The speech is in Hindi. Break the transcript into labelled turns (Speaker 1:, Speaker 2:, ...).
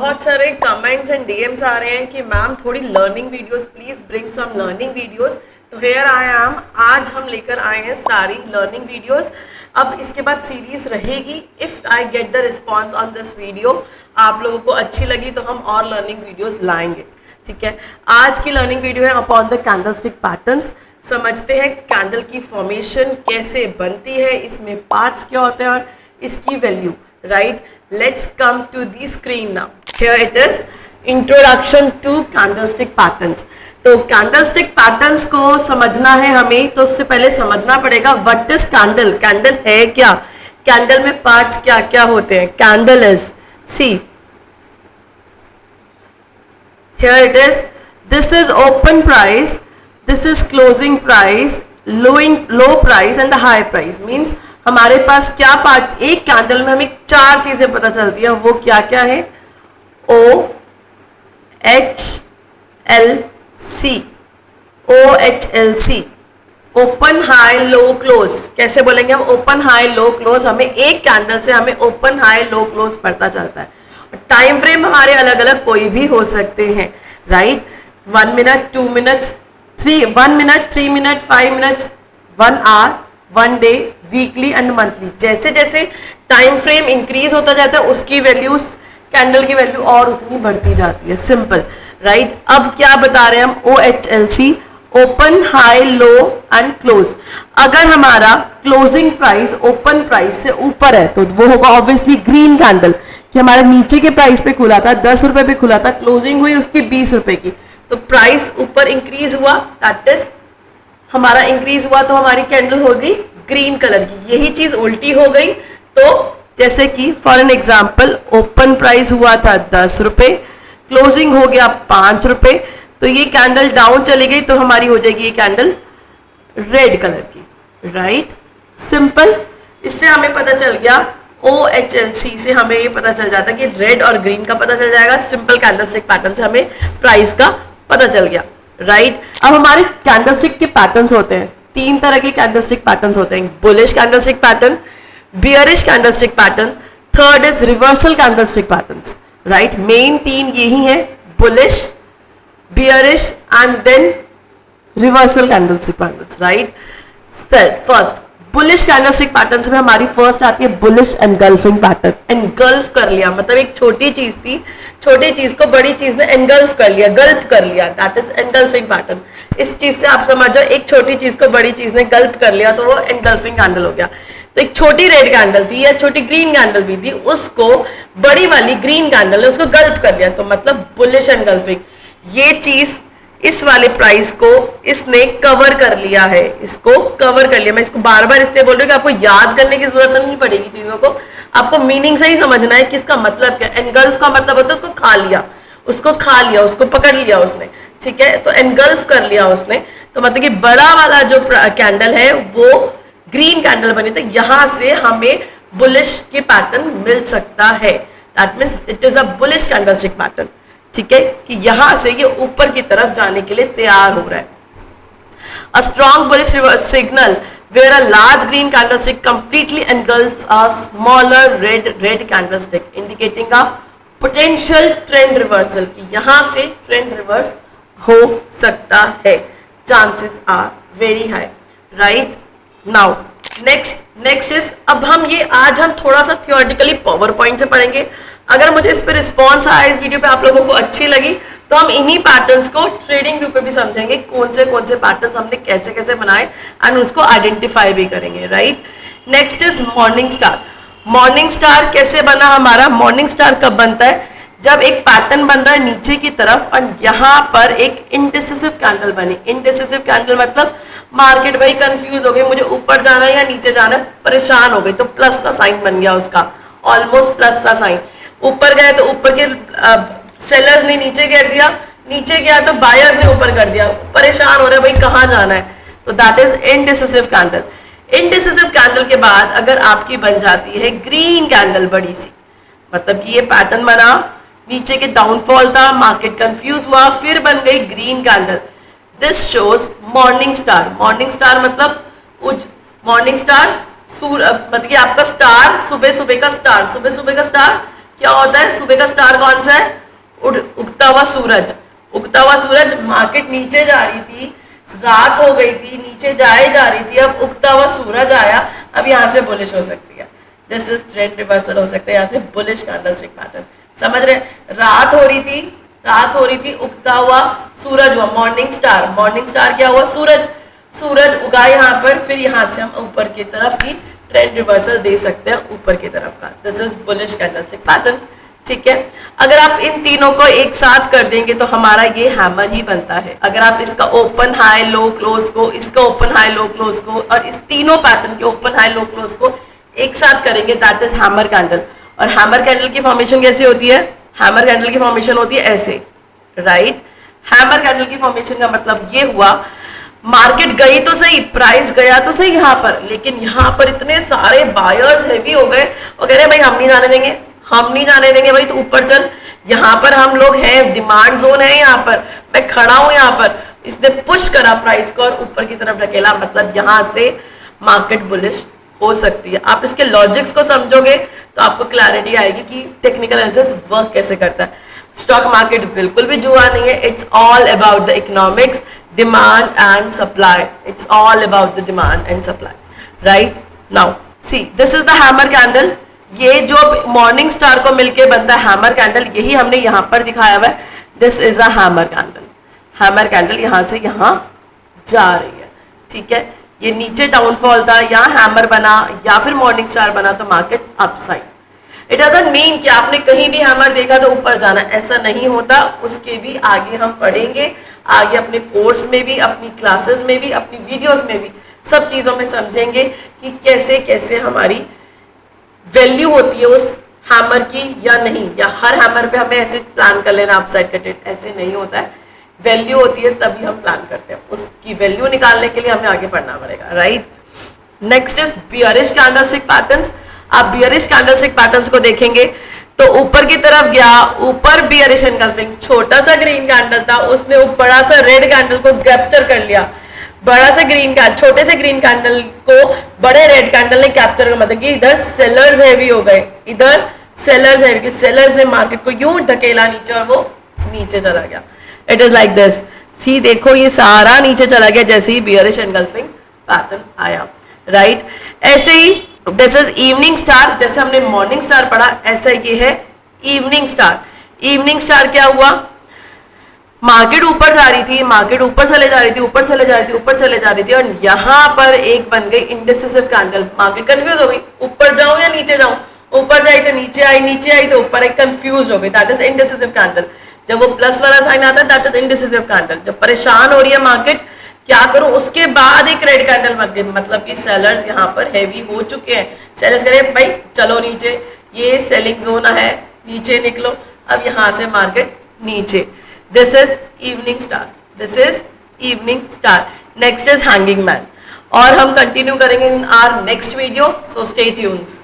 Speaker 1: बहुत सारे कमेंट्स एंड डीएम्स आ रहे हैं कि मैम थोड़ी learning videos please bring some learning videos. तो हेयर आई एम, आज हम लेकर आए हैं सारी लर्निंग वीडियोस। अब इसके बाद सीरीज रहेगी। If I get the response on this video, आप लोगों को अच्छी लगी तो हम और लर्निंग वीडियोस लाएंगे। ठीक है, आज की लर्निंग वीडियो है upon the candle stick patterns. समझते हैं कैंडल की फॉर्मेशन कैसे बनती है, इसमें पार्ट्स क्या होते हैं और इसकी value. Right, let's come to the screen now. Here it is introduction to candlestick patterns. तो कैंडलस्टिक पैटर्न्स को समझना है हमें, तो उससे पहले समझना पड़ेगा व्हाट इज कैंडल। कैंडल है क्या, कैंडल में पार्ट्स क्या क्या होते हैं। Candle is, see here it is, this is open price, this is closing price, low price and the high price। means हमारे पास क्या पार्ट्स, एक कैंडल में हमें चार चीजें पता चलती हैं। वो क्या क्या है, OHLC, OHLC, open high low close. कैसे बोलेंगे हम, ओपन हाई लो क्लोज। हमें एक कैंडल से हमें ओपन हाई लो क्लोज पता चलता है। टाइम फ्रेम हमारे अलग अलग कोई भी हो सकते हैं। Right, 1 minute, 2 minutes, 1 minute, 3 minute, 5 minutes, 1 hour, 1 day, weekly and monthly. जैसे जैसे टाइम फ्रेम इंक्रीज होता जाता है उसकी वैल्यू, कैंडल की वैल्यू और उतनी बढ़ती जाती है। सिंपल। राइट, अब क्या बता रहे हैं हम, OHLC, open high low and close. अगर हमारा क्लोजिंग प्राइस ओपन प्राइस से ऊपर है तो वो होगा ऑब्वियसली ग्रीन कैंडल, कि हमारा नीचे के प्राइस पे खुला था, 10 रुपए पे खुला था, क्लोजिंग हुई उसकी 20 रुपए की, तो प्राइस ऊपर इंक्रीज हुआ, दैट इज हमारा इंक्रीज हुआ, तो हमारी कैंडल हो गई ग्रीन कलर की। यही चीज उल्टी हो गई तो जैसे कि for an example, open price हुआ था 10 रुपए, क्लोजिंग हो गया 5 रुपए, तो ये कैंडल डाउन चली गई तो हमारी हो जाएगी ये कैंडल रेड कलर की। Right, simple. इससे हमें पता चल गया, OHLC से हमें ये पता चल जाता है कि रेड और ग्रीन का पता चल जाएगा। सिंपल कैंडलस्टिक पैटर्न से हमें प्राइस का पता चल गया। राइट, अब हमारे कैंडलस्टिक के पैटर्न्स होते हैं, 3 तरह के कैंडलस्टिक पैटर्न्स होते हैं। Bullish candlestick pattern, bearish candlestick pattern, third is reversal candlestick patterns. Right, main 3 यही है, bullish, bearish and then reversal candlestick patterns. Right, first bullish candlestick patterns में हमारी फर्स्ट आती है बुलिश एनगल्फिंग पैटर्न। एनगल्फ कर लिया मतलब एक छोटी चीज थी, छोटी चीज को बड़ी चीज ने एनगल्फ कर लिया, गल्प कर लिया, दैट इज एनगल्फिंग पैटर्न। इस चीज से आप समझ जाओ, एक छोटी चीज को बड़ी चीज ने गल्प कर लिया तो वो एनगल्फिंग कैंडल हो गया। तो एक छोटी रेड कैंडल थी या छोटी ग्रीन कैंडल भी थी, उसको बड़ी वाली ग्रीन कैंडल ने उसको गल्प कर लिया, तो मतलब बुलिश एनगल्फिंग। ये चीज इस वाले प्राइस को इसने कवर कर लिया है, इसको कवर कर लिया। मैं इसको बार बार इसलिए बोल रही हूँ कि आपको याद करने की जरूरत नहीं पड़ेगी चीजों को, आपको मीनिंग से ही समझना है कि इसका मतलब क्या। एनगल्फ का मतलब होता है उसको खा लिया, उसको खा लिया, उसको पकड़ लिया उसने। ठीक है, तो एनगल्फ कर लिया उसने, तो मतलब कि बड़ा वाला जो कैंडल है वो ग्रीन कैंडल बनी, तो यहां से हमें बुलिश के पैटर्न मिल सकता है। That means it is a bullish candlestick pattern. ठीक है, कि यहां से ये ऊपर की तरफ जाने के लिए तैयार हो रहा है। A strong bullish reverse signal where a large green candlestick completely engulfs a smaller red candlestick, indicating a potential trend reversal, कि यहां से ट्रेंड रिवर्स हो सकता है, chances are very high. Right, now next is, अब हम ये आज हम थोड़ा सा थियोरेटिकली पावर पॉइंट से पढ़ेंगे। अगर मुझे इस पे रिस्पॉन्स आया, इस वीडियो पे आप लोगों को अच्छी लगी, तो हम इन्हीं पैटर्न्स को ट्रेडिंग व्यू पे भी समझेंगे, कौन से पैटर्न्स हमने कैसे कैसे बनाए एंड उसको आइडेंटिफाई भी करेंगे। Right, next is morning star. Morning star कैसे बना हमारा, मॉर्निंग स्टार कब बनता है, जब एक पैटर्न बन रहा है नीचे की तरफ और यहाँ पर एक इंडिसिसिव कैंडल बनी। इंडिसिसिव कैंडल मतलब मार्केट भाई कंफ्यूज हो गई, मुझे ऊपर जाना है या नीचे जाना है, परेशान हो गई, तो प्लस का साइन बन गया उसका, ऑलमोस्ट प्लस का साइन। ऊपर गए तो ऊपर के सेलर्स ने नीचे कर दिया, नीचे गया तो बायर्स ने ऊपर कर दिया, परेशान हो रहे भाई कहाँ जाना है, तो that is indecisive candle. Indecisive candle के बाद अगर आपकी बन जाती है ग्रीन कैंडल बड़ी सी, मतलब कि ये पैटर्न बना, नीचे के डाउनफॉल था, मार्केट कंफ्यूज हुआ, फिर बन गई green candle, this shows morning star. Morning star मतलब मॉर्निंग स्टार मतलब कि आपका स्टार, सुबह सुबह का स्टार, सुबह सुबह का स्टार क्या होता है, सुबह का स्टार कौन सा है, उगता हुआ सूरज। उगता हुआ सूरज, मार्केट नीचे जा रही थी, रात हो गई थी, नीचे जाए जा रही थी, अब उगता हुआ सूरज आया, अब यहाँ से बुलिश हो सकती है, दिस इज ट्रेंड रिवर्सल हो सकता है, यहाँ से बुलिश कैंडलस्टिक पैटर्न। समझ रहे, रात हो रही थी, उगता हुआ सूरज हुआ, मॉर्निंग स्टार क्या हुआ, सूरज उगा यहाँ पर, फिर यहाँ से हम ऊपर की तरफ की ट्रेंड रिवर्सल दे सकते हैं, ऊपर की तरफ का, this is bullish candlestick pattern. ठीक है, अगर आप इन तीनों को एक साथ कर देंगे तो हमारा ये हैमर ही बनता है। अगर आप इसका ओपन हाई लो क्लोज को, इसका ओपन हाई लो क्लोज को और इस तीनों पैटर्न के ओपन हाई लो क्लोज को एक साथ करेंगे, दैट इज हैमर कैंडल। और हैमर कैंडल की फॉर्मेशन कैसी होती है, हैमर कैंडल की फॉर्मेशन होती है ऐसे, राइट। हैमर कैंडल की फॉर्मेशन का मतलब ये हुआ, मार्केट गई तो सही, प्राइस गया तो सही यहाँ पर, लेकिन यहाँ पर इतने सारे बायर्स हैवी हो गए और कह रहे भाई हम नहीं जाने देंगे भाई, तो ऊपर चल। यहाँ पर हम लोग हैं, डिमांड जोन है यहाँ पर, मैं खड़ा हूँ यहाँ पर, इसने पुश करा प्राइस को और ऊपर की तरफ ढकेला, मतलब यहाँ से मार्केट बुलिश हो सकती है। आप इसके लॉजिक्स को समझोगे तो आपको क्लैरिटी आएगी कि टेक्निकल एनालिसिस वर्क कैसे करता है। स्टॉक मार्केट बिल्कुल भी जुआ नहीं है, it's all about the economics, demand and supply, it's all about the demand and supply, right. Now see, this is the hammer candle. ये जो मॉर्निंग स्टार को मिलके बनता है हैमर कैंडल, यही हमने यहाँ पर दिखाया हुआ है, this is a hammer candle. Hammer candle यहाँ से यहाँ जा रही है, ठीक है। ये नीचे डाउनफॉल था, यहाँ हैमर बना या फिर मॉर्निंग स्टार बना तो market upside. It doesn't mean कि आपने कहीं भी हैमर देखा तो ऊपर जाना, ऐसा नहीं होता। उसके भी आगे हम पढ़ेंगे, आगे अपने कोर्स में भी, अपनी क्लासेस में भी, अपनी वीडियोस में भी, सब चीज़ों में समझेंगे कि कैसे कैसे हमारी वैल्यू होती है उस हैमर की या नहीं, या हर हैमर पे हमें ऐसे प्लान कर लेना अपसाइड का ट्रेड, ऐसे नहीं होता है। वैल्यू होती है तभी हम प्लान करते हैं, उसकी वैल्यू निकालने के लिए हमें आगे पढ़ना पड़ेगा, right. Next is bearish candlestick patterns. आप बियरिश कैंडलस्टिक पैटर्न्स को देखेंगे तो ऊपर की तरफ गया, ऊपर बियरिश एनगल्फिंग, छोटा सा ग्रीन कैंडल था, उसने बड़ा सा रेड कैंडल को कैप्चर कर लिया। बड़ा सा छोटे से ग्रीन कैंडल को बड़े रेड कैंडल ने कैप्चर कर, मतलब कि इधर सेलर्स हैवी हो गए, इधर सेलर्स हैवी, कि सेलर्स ने मार्केट को यूं ढकेला नीचे और वो नीचे चला गया। इट इज लाइक दिस, सी देखो ये सारा नीचे चला गया जैसे ही बियरिश एनगल्फिंग पैटर्न आया, राइट। ऐसे ही दिस इज इवनिंग स्टार, जैसे हमने मॉर्निंग स्टार पढ़ा, ऐसा ये है इवनिंग स्टार। इवनिंग स्टार क्या हुआ, मार्केट ऊपर जा रही थी, मार्केट ऊपर चले जा रही थी और यहाँ पर एक बन गई इंडिसिसिव कैंडल। मार्केट कंफ्यूज हो गई, ऊपर जाऊं या नीचे जाऊं, ऊपर जाई तो नीचे आई, नीचे आई तो ऊपर आई, कंफ्यूज हो गई, दैट इज इंडिसिसिव कैंडल। जब वो प्लस वाला साइन आता है दैट इज इंडिसिसिव कैंडल। जब परेशान हो रही है मार्केट, क्या करूं, उसके बाद एक रेड कैंडल बन गई, मतलब कि सेलर्स यहाँ पर हैवी हो चुके हैं। सेलर्स कह रहे भाई चलो नीचे, ये सेलिंग जोन है, नीचे निकलो। अब यहाँ से मार्केट नीचे, this is evening star. Next is hanging man, और हम कंटिन्यू करेंगे in our next video, so stay tuned.